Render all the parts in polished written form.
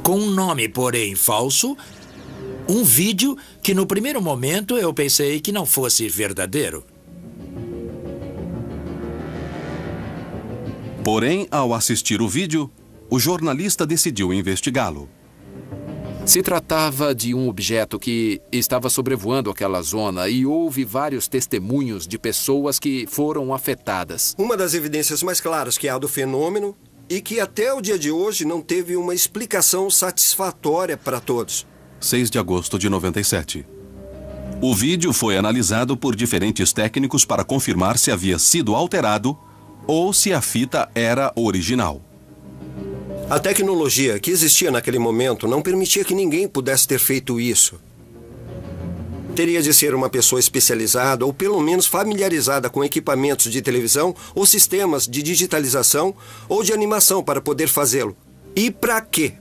com um nome, porém, falso, um vídeo que no primeiro momento eu pensei que não fosse verdadeiro. Porém, ao assistir o vídeo, o jornalista decidiu investigá-lo. Se tratava de um objeto que estava sobrevoando aquela zona e houve vários testemunhos de pessoas que foram afetadas. Uma das evidências mais claras que há do fenômeno e que até o dia de hoje não teve uma explicação satisfatória para todos. 6 de agosto de 97. O vídeo foi analisado por diferentes técnicos para confirmar se havia sido alterado ou se a fita era original. A tecnologia que existia naquele momento não permitia que ninguém pudesse ter feito isso. Teria de ser uma pessoa especializada ou pelo menos familiarizada com equipamentos de televisão ou sistemas de digitalização ou de animação para poder fazê-lo. E para quê?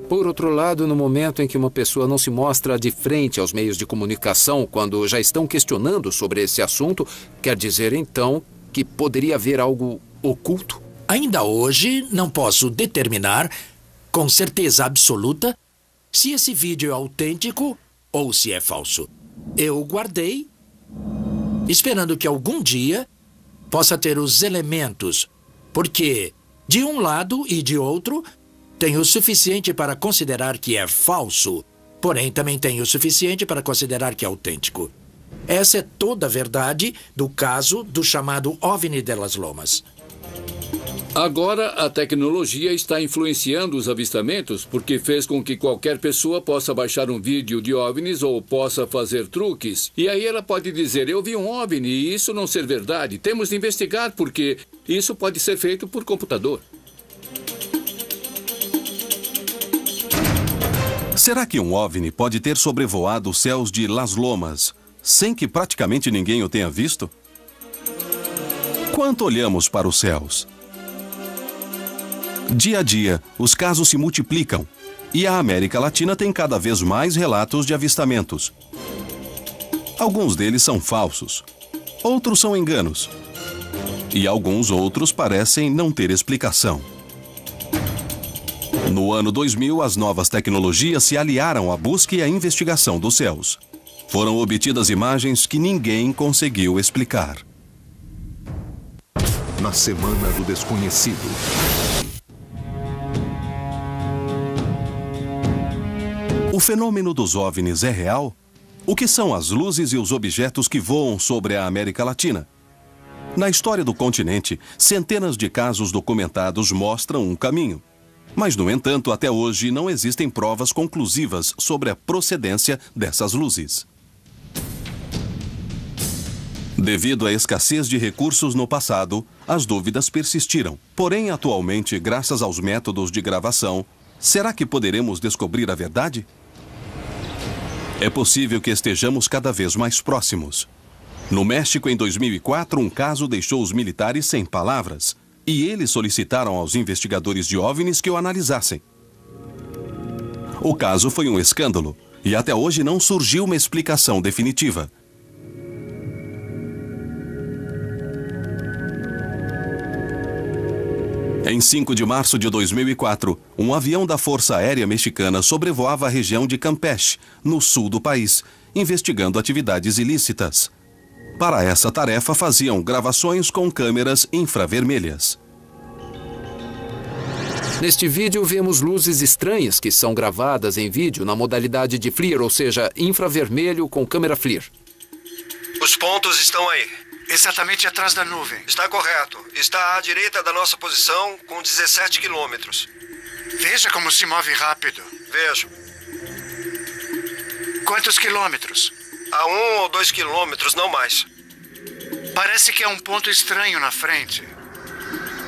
Por outro lado, no momento em que uma pessoa não se mostra de frente aos meios de comunicação quando já estão questionando sobre esse assunto, quer dizer então que poderia haver algo oculto? Ainda hoje, não posso determinar com certeza absoluta se esse vídeo é autêntico ou se é falso. Eu o guardei, esperando que algum dia possa ter os elementos, porque, de um lado e de outro, tenho o suficiente para considerar que é falso, porém também tenho o suficiente para considerar que é autêntico. Essa é toda a verdade do caso do chamado OVNI de Las Lomas. Agora, a tecnologia está influenciando os avistamentos porque fez com que qualquer pessoa possa baixar um vídeo de OVNIs ou possa fazer truques. E aí ela pode dizer, eu vi um OVNI e isso não ser verdade. Temos de investigar porque isso pode ser feito por computador. Será que um OVNI pode ter sobrevoado os céus de Las Lomas sem que praticamente ninguém o tenha visto? Quanto olhamos para os céus? Dia a dia, os casos se multiplicam e a América Latina tem cada vez mais relatos de avistamentos. Alguns deles são falsos, outros são enganos e alguns outros parecem não ter explicação. No ano 2000, as novas tecnologias se aliaram à busca e à investigação dos céus. Foram obtidas imagens que ninguém conseguiu explicar. Na Semana do Desconhecido. O fenômeno dos OVNIs é real? O que são as luzes e os objetos que voam sobre a América Latina? Na história do continente, centenas de casos documentados mostram um caminho. Mas, no entanto, até hoje não existem provas conclusivas sobre a procedência dessas luzes. Devido à escassez de recursos no passado, as dúvidas persistiram. Porém, atualmente, graças aos métodos de gravação, será que poderemos descobrir a verdade? É possível que estejamos cada vez mais próximos. No México, em 2004, um caso deixou os militares sem palavras. E eles solicitaram aos investigadores de OVNIs que o analisassem. O caso foi um escândalo e até hoje não surgiu uma explicação definitiva. Em 5 de março de 2004, um avião da Força Aérea Mexicana sobrevoava a região de Campeche, no sul do país, investigando atividades ilícitas. Para essa tarefa, faziam gravações com câmeras infravermelhas. Neste vídeo, vemos luzes estranhas que são gravadas em vídeo na modalidade de FLIR, ou seja, infravermelho com câmera FLIR. Os pontos estão aí. Exatamente atrás da nuvem. Está correto. Está à direita da nossa posição, com 17 quilômetros. Veja como se move rápido. Vejo. Quantos quilômetros? A 1 ou 2 quilômetros, não mais. Parece que há um ponto estranho na frente.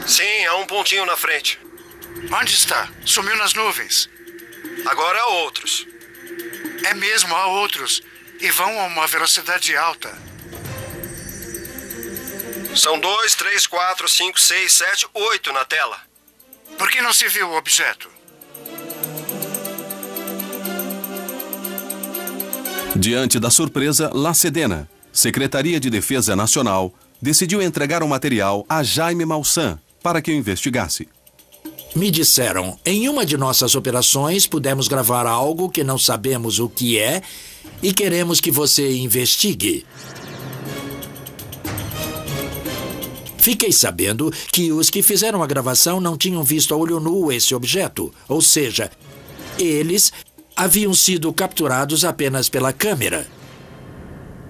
Sim, há um pontinho na frente. Onde está? Sumiu nas nuvens. Agora há outros. É mesmo, há outros. E vão a uma velocidade alta. São 2, 3, 4, 5, 6, 7, 8 na tela. Por que não se viu o objeto? Diante da surpresa, La Sedena, Secretaria de Defesa Nacional, decidiu entregar o material a Jaime Maussan para que o investigasse. Me disseram, em uma de nossas operações pudemos gravar algo que não sabemos o que é e queremos que você investigue. Fiquei sabendo que os que fizeram a gravação não tinham visto a olho nu esse objeto, ou seja, eles haviam sido capturados apenas pela câmera.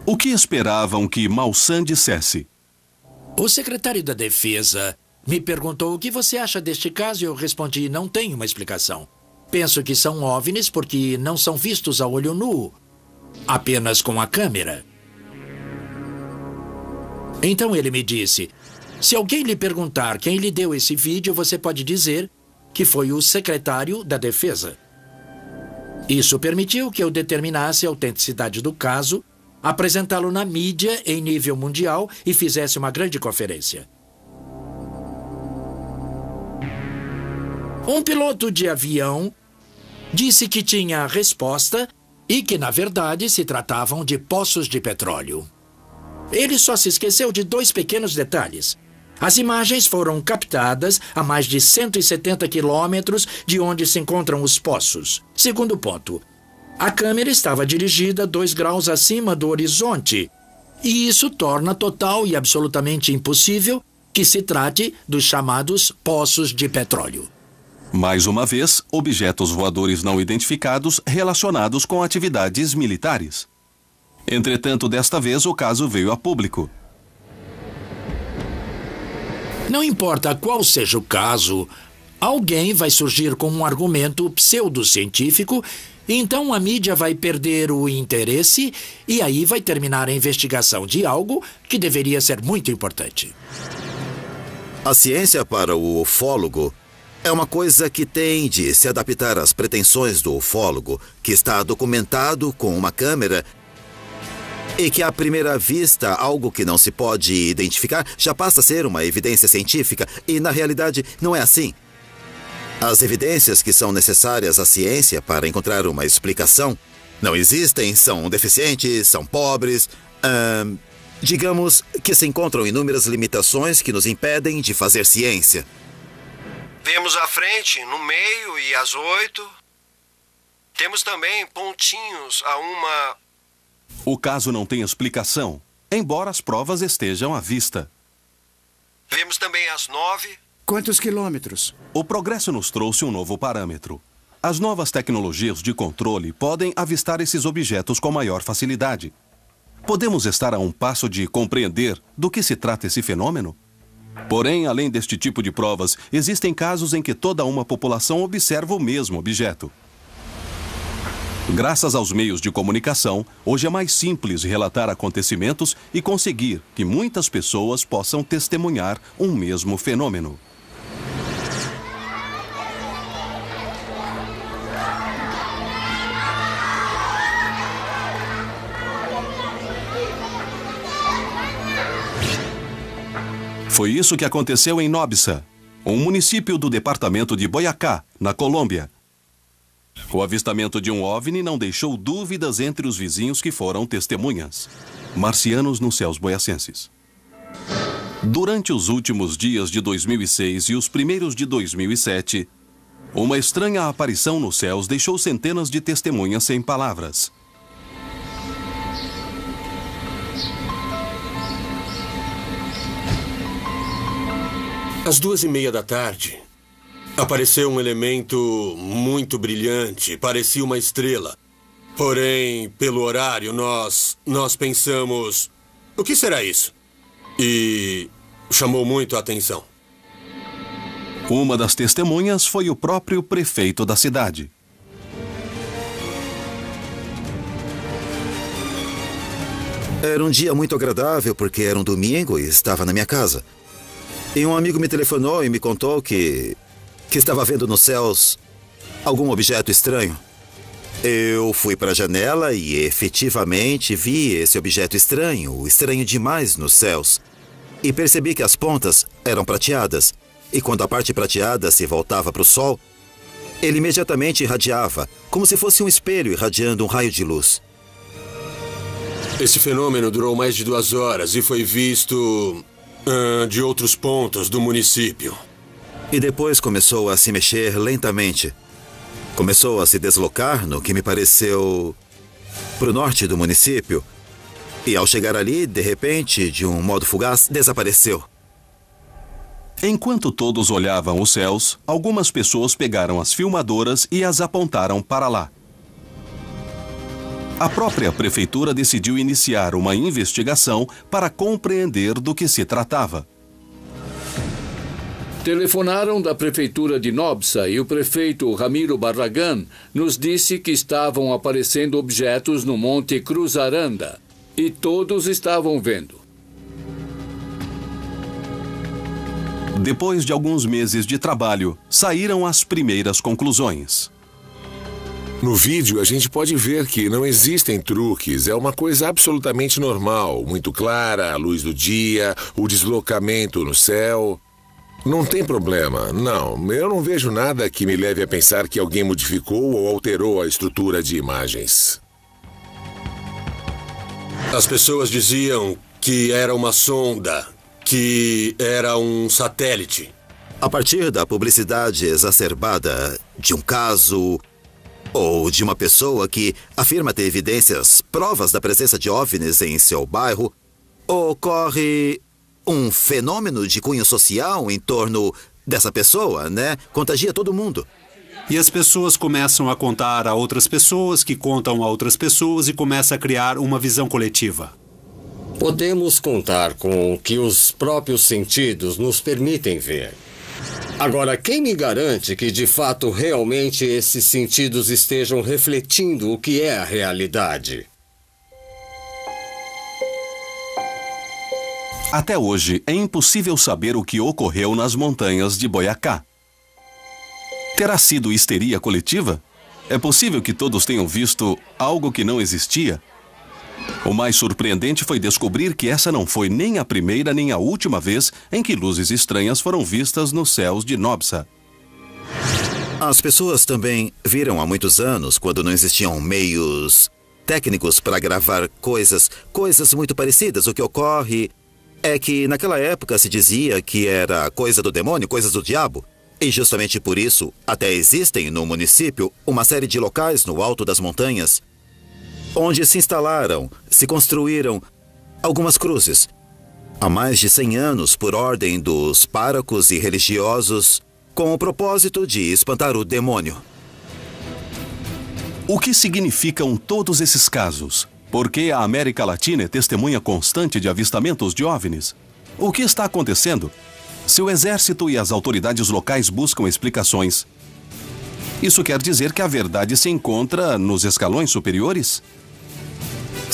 O que esperavam que Malsan dissesse? O secretário da Defesa me perguntou o que você acha deste caso e eu respondi, não tenho uma explicação. Penso que são OVNIs porque não são vistos a olho nu, apenas com a câmera. Então ele me disse, se alguém lhe perguntar quem lhe deu esse vídeo, você pode dizer que foi o secretário da Defesa. Isso permitiu que eu determinasse a autenticidade do caso, apresentá-lo na mídia em nível mundial e fizesse uma grande conferência. Um piloto de avião disse que tinha a resposta e que, na verdade, se tratavam de poços de petróleo. Ele só se esqueceu de 2 pequenos detalhes. As imagens foram captadas a mais de 170 quilômetros de onde se encontram os poços. Segundo ponto, a câmera estava dirigida 2 graus acima do horizonte, e isso torna total e absolutamente impossível que se trate dos chamados poços de petróleo. Mais uma vez, objetos voadores não identificados relacionados com atividades militares. Entretanto, desta vez o caso veio a público. Não importa qual seja o caso, alguém vai surgir com um argumento pseudocientífico, e então a mídia vai perder o interesse e aí vai terminar a investigação de algo que deveria ser muito importante. A ciência para o ufólogo é uma coisa que tem de se adaptar às pretensões do ufólogo, que está documentado com uma câmera e que, à primeira vista, algo que não se pode identificar já passa a ser uma evidência científica e, na realidade, não é assim. As evidências que são necessárias à ciência para encontrar uma explicação não existem, são deficientes, são pobres, digamos que se encontram inúmeras limitações que nos impedem de fazer ciência. Vemos à frente, no meio e às 8. Temos também pontinhos a uma... O caso não tem explicação, embora as provas estejam à vista. Vemos também às 9. Quantos quilômetros? O progresso nos trouxe um novo parâmetro. As novas tecnologias de controle podem avistar esses objetos com maior facilidade. Podemos estar a um passo de compreender do que se trata esse fenômeno? Porém, além deste tipo de provas, existem casos em que toda uma população observa o mesmo objeto. Graças aos meios de comunicação, hoje é mais simples relatar acontecimentos e conseguir que muitas pessoas possam testemunhar um mesmo fenômeno. Foi isso que aconteceu em Nobsa, um município do departamento de Boyacá, na Colômbia. O avistamento de um OVNI não deixou dúvidas entre os vizinhos que foram testemunhas. Marcianos nos céus boiacenses. Durante os últimos dias de 2006 e os primeiros de 2007, uma estranha aparição nos céus deixou centenas de testemunhas sem palavras. Às 2:30 da tarde, apareceu um elemento muito brilhante, parecia uma estrela. Porém, pelo horário, nós pensamos, o que será isso? E chamou muito a atenção. Uma das testemunhas foi o próprio prefeito da cidade. Era um dia muito agradável porque era um domingo e estava na minha casa. E um amigo me telefonou e me contou que estava vendo nos céus algum objeto estranho. Eu fui para a janela e efetivamente vi esse objeto estranho demais nos céus. E percebi que as pontas eram prateadas. E quando a parte prateada se voltava para o sol, ele imediatamente irradiava, como se fosse um espelho irradiando um raio de luz. Esse fenômeno durou mais de 2 horas e foi visto de outros pontos do município. E depois começou a se mexer lentamente. Começou a se deslocar no que me pareceu para o norte do município. E ao chegar ali, de repente, de um modo fugaz, desapareceu. Enquanto todos olhavam os céus, algumas pessoas pegaram as filmadoras e as apontaram para lá. A própria prefeitura decidiu iniciar uma investigação para compreender do que se tratava. Telefonaram da prefeitura de Nobsa e o prefeito Ramiro Barragan nos disse que estavam aparecendo objetos no Monte Cruzaranda. E todos estavam vendo. Depois de alguns meses de trabalho, saíram as primeiras conclusões. No vídeo, a gente pode ver que não existem truques. É uma coisa absolutamente normal, muito clara, a luz do dia, o deslocamento no céu. Não tem problema, não. Eu não vejo nada que me leve a pensar que alguém modificou ou alterou a estrutura de imagens. As pessoas diziam que era uma sonda, que era um satélite. A partir da publicidade exacerbada de um caso ou de uma pessoa que afirma ter evidências, provas da presença de OVNIs em seu bairro, ocorre um fenômeno de cunho social em torno dessa pessoa, né? Contagia todo mundo. E as pessoas começam a contar a outras pessoas, que contam a outras pessoas e começa a criar uma visão coletiva. Podemos contar com o que os próprios sentidos nos permitem ver. Agora, quem me garante que, de fato, realmente esses sentidos estejam refletindo o que é a realidade? Até hoje, é impossível saber o que ocorreu nas montanhas de Boyacá. Terá sido histeria coletiva? É possível que todos tenham visto algo que não existia? O mais surpreendente foi descobrir que essa não foi nem a primeira nem a última vez em que luzes estranhas foram vistas nos céus de Nobsa. As pessoas também viram há muitos anos, quando não existiam meios técnicos para gravar coisas muito parecidas. O que ocorre é que naquela época se dizia que era coisa do demônio, coisas do diabo. E justamente por isso, até existem no município uma série de locais no alto das montanhas onde se instalaram, se construíram algumas cruzes. Há mais de 100 anos, por ordem dos párocos e religiosos, com o propósito de espantar o demônio. O que significam todos esses casos? Por que a América Latina é testemunha constante de avistamentos de OVNIs? O que está acontecendo? Se o exército e as autoridades locais buscam explicações, isso quer dizer que a verdade se encontra nos escalões superiores?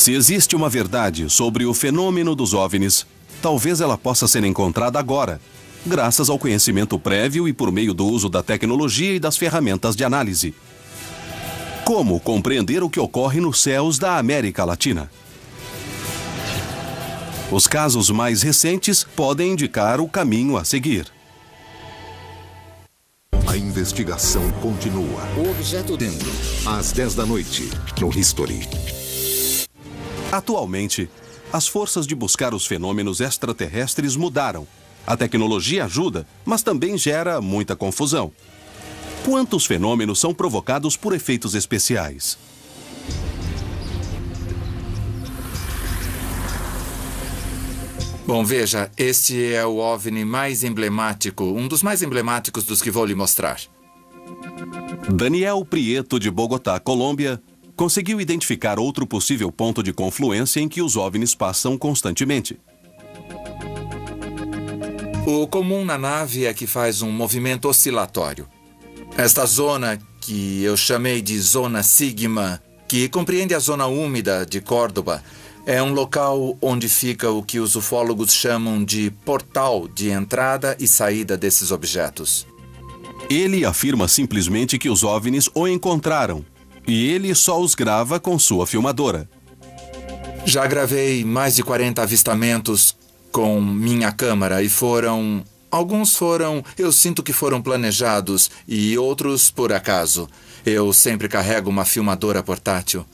Se existe uma verdade sobre o fenômeno dos OVNIs, talvez ela possa ser encontrada agora, graças ao conhecimento prévio e por meio do uso da tecnologia e das ferramentas de análise. Como compreender o que ocorre nos céus da América Latina? Os casos mais recentes podem indicar o caminho a seguir. A investigação continua. O objeto dentro, às 10 da noite, no History. Atualmente, as forças de buscar os fenômenos extraterrestres mudaram. A tecnologia ajuda, mas também gera muita confusão. Quantos fenômenos são provocados por efeitos especiais? Bom, veja, este é o OVNI mais emblemático, um dos mais emblemáticos dos que vou lhe mostrar. Daniel Prieto, de Bogotá, Colômbia, conseguiu identificar outro possível ponto de confluência em que os OVNIs passam constantemente. O comum na nave é que faz um movimento oscilatório. Esta zona, que eu chamei de Zona Sigma, que compreende a zona úmida de Córdoba, é um local onde fica o que os ufólogos chamam de portal de entrada e saída desses objetos. Ele afirma simplesmente que os OVNIs o encontraram, e ele só os grava com sua filmadora. Já gravei mais de 40 avistamentos com minha câmera e alguns foram, eu sinto que foram planejados e outros por acaso. Eu sempre carrego uma filmadora portátil.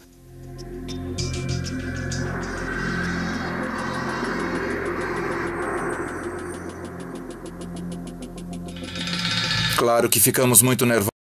Claro que ficamos muito nervosos.